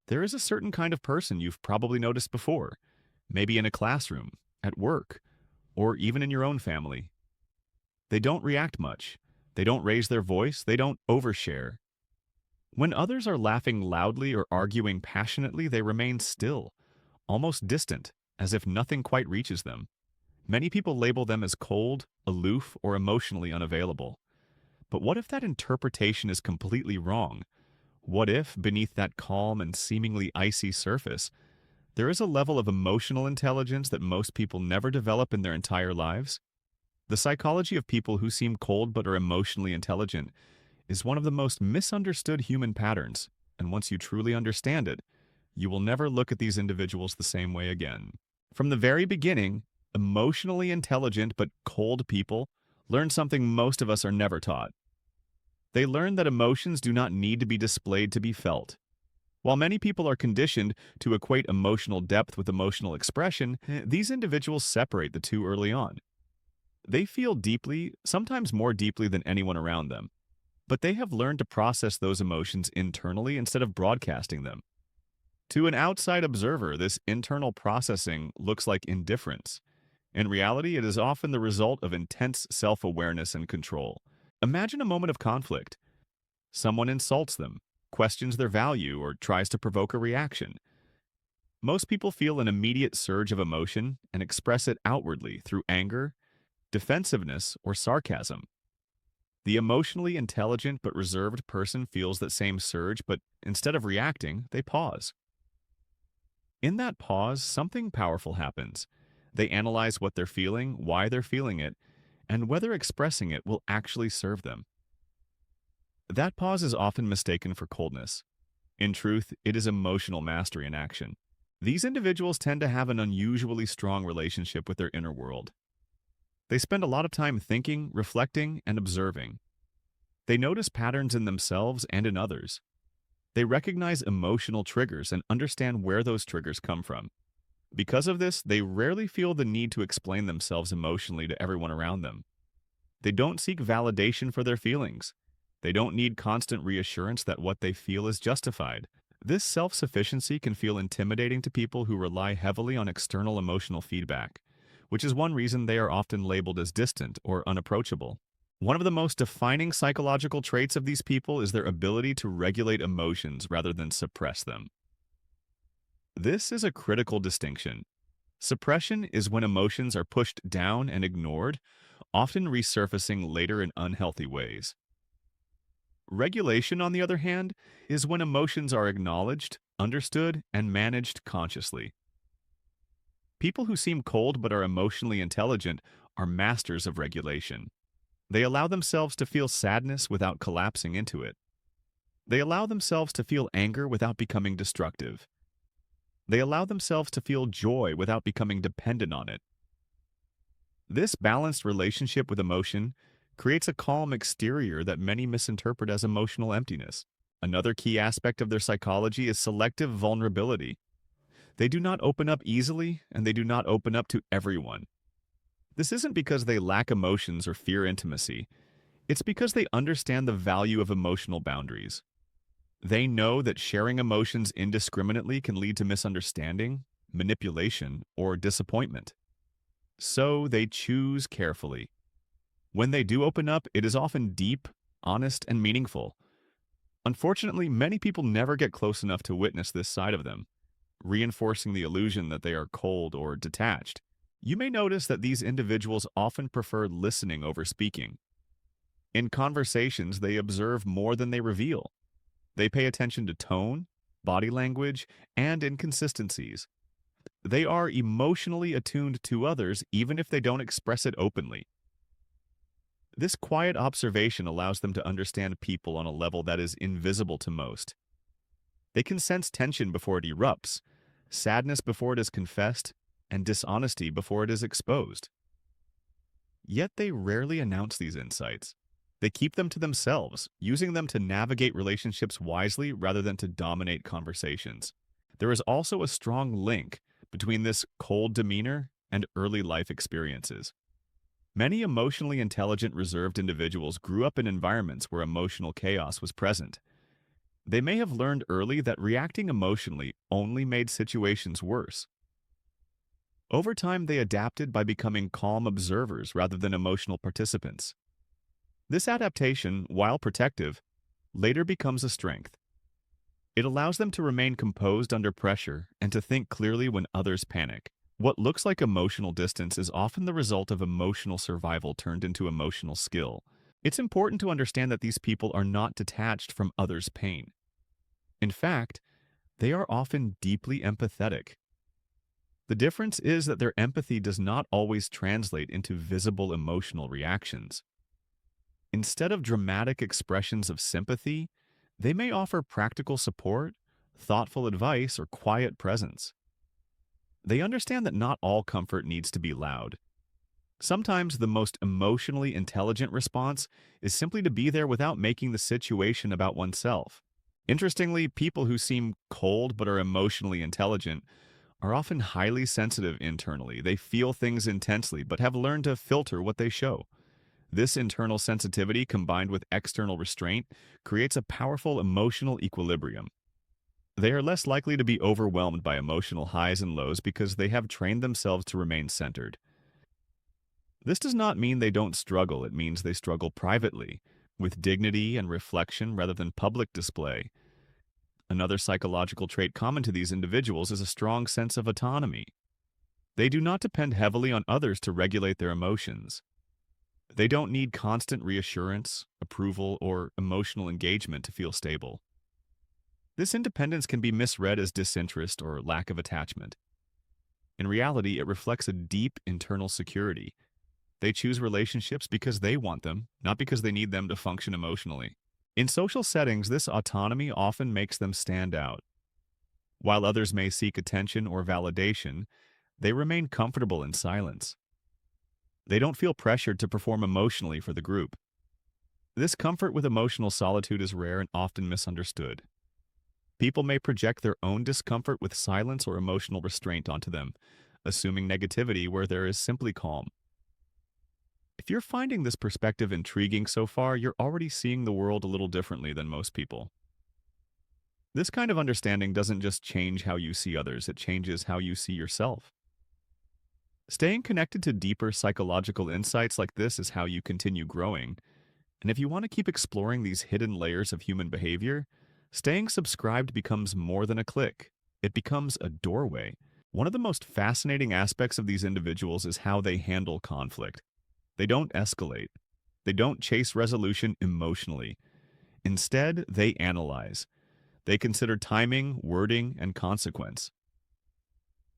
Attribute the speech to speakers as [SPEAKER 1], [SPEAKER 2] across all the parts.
[SPEAKER 1] There is a certain kind of person you've probably noticed before, maybe in a classroom, at work, or even in your own family. They don't react much. They don't raise their voice. They don't overshare. When others are laughing loudly or arguing passionately, they remain still, almost distant, as if nothing quite reaches them. Many people label them as cold, aloof, or emotionally unavailable. But what if that interpretation is completely wrong? What if, beneath that calm and seemingly icy surface, there is a level of emotional intelligence that most people never develop in their entire lives? The psychology of people who seem cold but are emotionally intelligent is one of the most misunderstood human patterns, and once you truly understand it, you will never look at these individuals the same way again. From the very beginning, emotionally intelligent but cold people learn something most of us are never taught. They learn that emotions do not need to be displayed to be felt. While many people are conditioned to equate emotional depth with emotional expression, these individuals separate the two early on. They feel deeply, sometimes more deeply than anyone around them, but they have learned to process those emotions internally instead of broadcasting them. To an outside observer, this internal processing looks like indifference. In reality, it is often the result of intense self-awareness and control. Imagine a moment of conflict. Someone insults them, questions their value, or tries to provoke a reaction. Most people feel an immediate surge of emotion and express it outwardly through anger, defensiveness, or sarcasm. The emotionally intelligent but reserved person feels that same surge, but instead of reacting, they pause. In that pause, something powerful happens. They analyze what they're feeling, why they're feeling it, and whether expressing it will actually serve them. That pause is often mistaken for coldness. In truth, it is emotional mastery in action. These individuals tend to have an unusually strong relationship with their inner world. They spend a lot of time thinking, reflecting, and observing. They notice patterns in themselves and in others. They recognize emotional triggers and understand where those triggers come from. Because of this, they rarely feel the need to explain themselves emotionally to everyone around them. They don't seek validation for their feelings. They don't need constant reassurance that what they feel is justified. This self-sufficiency can feel intimidating to people who rely heavily on external emotional feedback, which is one reason they are often labeled as distant or unapproachable. One of the most defining psychological traits of these people is their ability to regulate emotions rather than suppress them. This is a critical distinction. Suppression is when emotions are pushed down and ignored, often resurfacing later in unhealthy ways. Regulation, on the other hand, is when emotions are acknowledged, understood, and managed consciously. People who seem cold but are emotionally intelligent are masters of regulation. They allow themselves to feel sadness without collapsing into it. They allow themselves to feel anger without becoming destructive. They allow themselves to feel joy without becoming dependent on it. This balanced relationship with emotion creates a calm exterior that many misinterpret as emotional emptiness. Another key aspect of their psychology is selective vulnerability. They do not open up easily, and they do not open up to everyone. This isn't because they lack emotions or fear intimacy. It's because they understand the value of emotional boundaries. They know that sharing emotions indiscriminately can lead to misunderstanding, manipulation, or disappointment. So they choose carefully. When they do open up, it is often deep, honest, and meaningful. Unfortunately, many people never get close enough to witness this side of them, reinforcing the illusion that they are cold or detached. You may notice that these individuals often prefer listening over speaking. In conversations, they observe more than they reveal. They pay attention to tone, body language, and inconsistencies. They are emotionally attuned to others even if they don't express it openly. This quiet observation allows them to understand people on a level that is invisible to most. They can sense tension before it erupts, sadness before it is confessed, and dishonesty before it is exposed. Yet they rarely announce these insights. They keep them to themselves, using them to navigate relationships wisely rather than to dominate conversations. There is also a strong link between this cold demeanor and early life experiences. Many emotionally intelligent, reserved individuals grew up in environments where emotional chaos was present. They may have learned early that reacting emotionally only made situations worse. Over time, they adapted by becoming calm observers rather than emotional participants. This adaptation, while protective, later becomes a strength. It allows them to remain composed under pressure and to think clearly when others panic. What looks like emotional distance is often the result of emotional survival turned into emotional skill. It's important to understand that these people are not detached from others' pain. In fact, they are often deeply empathetic. The difference is that their empathy does not always translate into visible emotional reactions. Instead of dramatic expressions of sympathy, they may offer practical support, thoughtful advice, or quiet presence. They understand that not all comfort needs to be loud. Sometimes the most emotionally intelligent response is simply to be there without making the situation about oneself. Interestingly, people who seem cold but are emotionally intelligent are often highly sensitive internally. They feel things intensely but have learned to filter what they show. This internal sensitivity combined with external restraint creates a powerful emotional equilibrium. They are less likely to be overwhelmed by emotional highs and lows because they have trained themselves to remain centered. This does not mean they don't struggle, it means they struggle privately, with dignity and reflection rather than public display. Another psychological trait common to these individuals is a strong sense of autonomy. They do not depend heavily on others to regulate their emotions. They don't need constant reassurance, approval, or emotional engagement to feel stable. This independence can be misread as disinterest or lack of attachment. In reality, it reflects a deep internal security. They choose relationships because they want them, not because they need them to function emotionally. In social settings, this autonomy often makes them stand out. While others may seek attention or validation, they remain comfortable in silence. They don't feel pressured to perform emotionally for the group. This comfort with emotional solitude is rare and often misunderstood. People may project their own discomfort with silence or emotional restraint onto them, assuming negativity where there is simply calm. If you're finding this perspective intriguing so far, you're already seeing the world a little differently than most people. This kind of understanding doesn't just change how you see others, it changes how you see yourself. Staying connected to deeper psychological insights like this is how you continue growing. And if you want to keep exploring these hidden layers of human behavior, staying subscribed becomes more than a click. It becomes a doorway. One of the most fascinating aspects of these individuals is how they handle conflict. They don't escalate. They don't chase resolution emotionally. Instead, they analyze. They consider timing, wording, and consequence.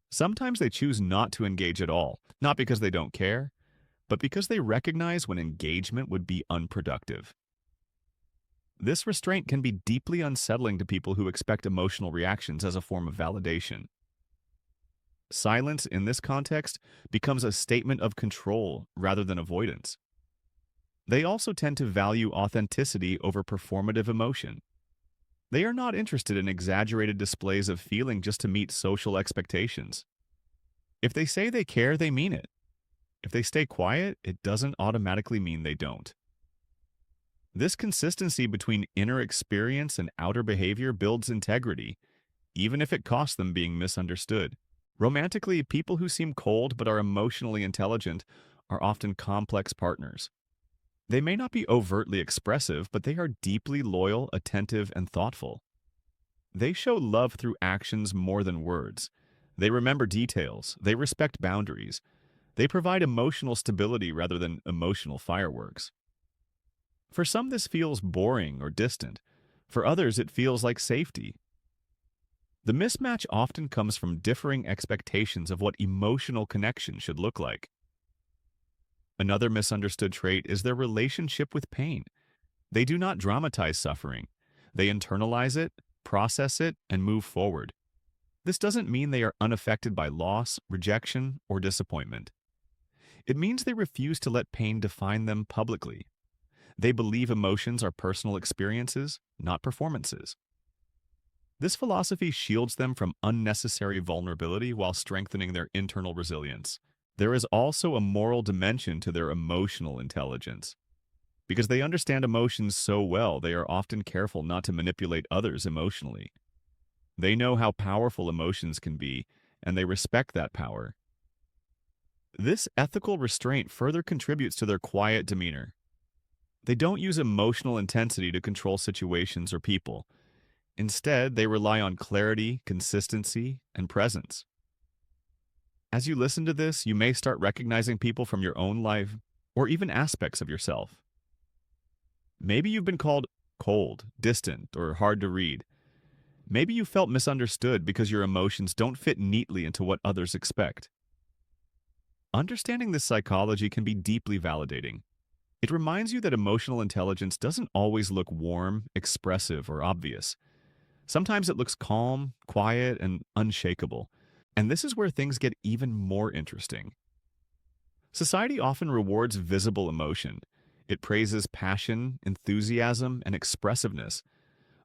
[SPEAKER 1] Sometimes they choose not to engage at all, not because they don't care, but because they recognize when engagement would be unproductive. This restraint can be deeply unsettling to people who expect emotional reactions as a form of validation. Silence in this context becomes a statement of control rather than avoidance. They also tend to value authenticity over performative emotion. They are not interested in exaggerated displays of feeling just to meet social expectations. If they say they care, they mean it. If they stay quiet, it doesn't automatically mean they don't. This consistency between inner experience and outer behavior builds integrity, even if it costs them being misunderstood. Romantically, people who seem cold but are emotionally intelligent are often complex partners. They may not be overtly expressive, but they are deeply loyal, attentive, and thoughtful. They show love through actions more than words. They remember details. They respect boundaries. They provide emotional stability rather than emotional fireworks. For some, this feels boring or distant. For others, it feels like safety. The mismatch often comes from differing expectations of what emotional connection should look like. Another misunderstood trait is their relationship with pain. They do not dramatize suffering. They internalize it, process it, and move forward. This doesn't mean they are unaffected by loss, rejection, or disappointment. It means they refuse to let pain define them publicly. They believe emotions are personal experiences, not performances. This philosophy shields them from unnecessary vulnerability while strengthening their internal resilience. There is also a moral dimension to their emotional intelligence. Because they understand emotions so well, they are often careful not to manipulate others emotionally. They know how powerful emotions can be, and they respect that power. This ethical restraint further contributes to their quiet demeanor. They don't use emotional intensity to control situations or people. Instead, they rely on clarity, consistency, and presence. As you listen to this, you may start recognizing people from your own life or even aspects of yourself. Maybe you've been called cold, distant, or hard to read. Maybe you felt misunderstood because your emotions don't fit neatly into what others expect. Understanding this psychology can be deeply validating. It reminds you that emotional intelligence doesn't always look warm, expressive, or obvious. Sometimes it looks calm, quiet, and unshakable. And this is where things get even more interesting. Society often rewards visible emotion. It praises passion, enthusiasm, and expressiveness.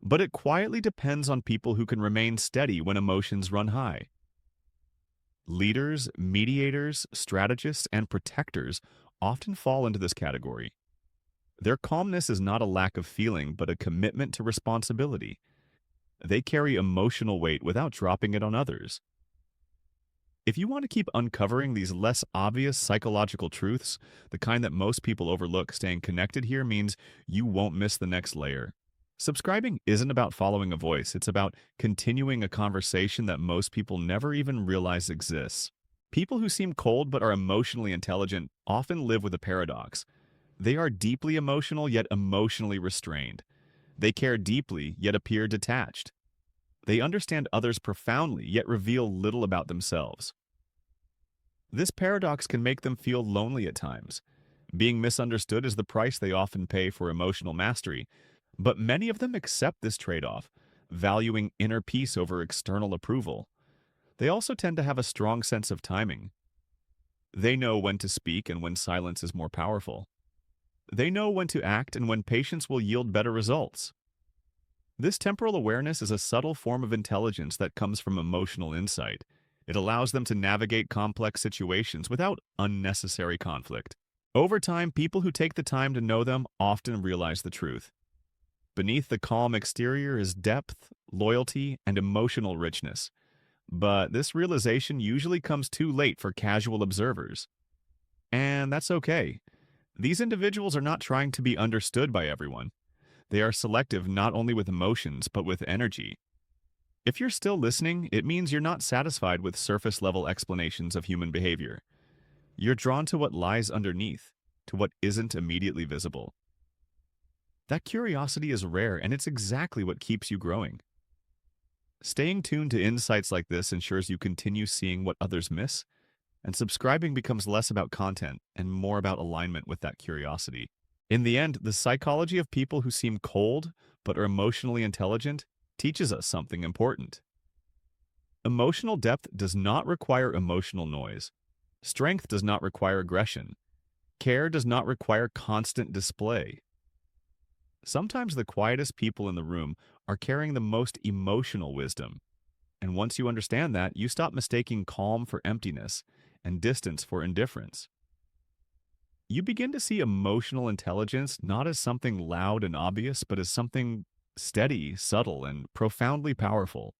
[SPEAKER 1] But it quietly depends on people who can remain steady when emotions run high. Leaders, mediators, strategists, and protectors often fall into this category. Their calmness is not a lack of feeling, but a commitment to responsibility. They carry emotional weight without dropping it on others. If you want to keep uncovering these less obvious psychological truths, the kind that most people overlook, staying connected here means you won't miss the next layer. Subscribing isn't about following a voice, it's about continuing a conversation that most people never even realize exists. People who seem cold but are emotionally intelligent often live with a paradox. They are deeply emotional yet emotionally restrained. They care deeply yet appear detached. They understand others profoundly yet reveal little about themselves. This paradox can make them feel lonely at times. Being misunderstood is the price they often pay for emotional mastery, but many of them accept this trade-off, valuing inner peace over external approval. They also tend to have a strong sense of timing. They know when to speak and when silence is more powerful. They know when to act and when patience will yield better results. This temporal awareness is a subtle form of intelligence that comes from emotional insight. It allows them to navigate complex situations without unnecessary conflict. Over time, people who take the time to know them often realize the truth. Beneath the calm exterior is depth, loyalty, and emotional richness. But this realization usually comes too late for casual observers. And that's okay. These individuals are not trying to be understood by everyone. They are selective not only with emotions, but with energy. If you're still listening, it means you're not satisfied with surface-level explanations of human behavior. You're drawn to what lies underneath, to what isn't immediately visible. That curiosity is rare, and it's exactly what keeps you growing. Staying tuned to insights like this ensures you continue seeing what others miss, and subscribing becomes less about content and more about alignment with that curiosity. In the end, the psychology of people who seem cold but are emotionally intelligent teaches us something important. Emotional depth does not require emotional noise. Strength does not require aggression. Care does not require constant display. Sometimes the quietest people in the room are carrying the most emotional wisdom. And once you understand that, you stop mistaking calm for emptiness and distance for indifference. You begin to see emotional intelligence not as something loud and obvious, but as something steady, subtle, and profoundly powerful.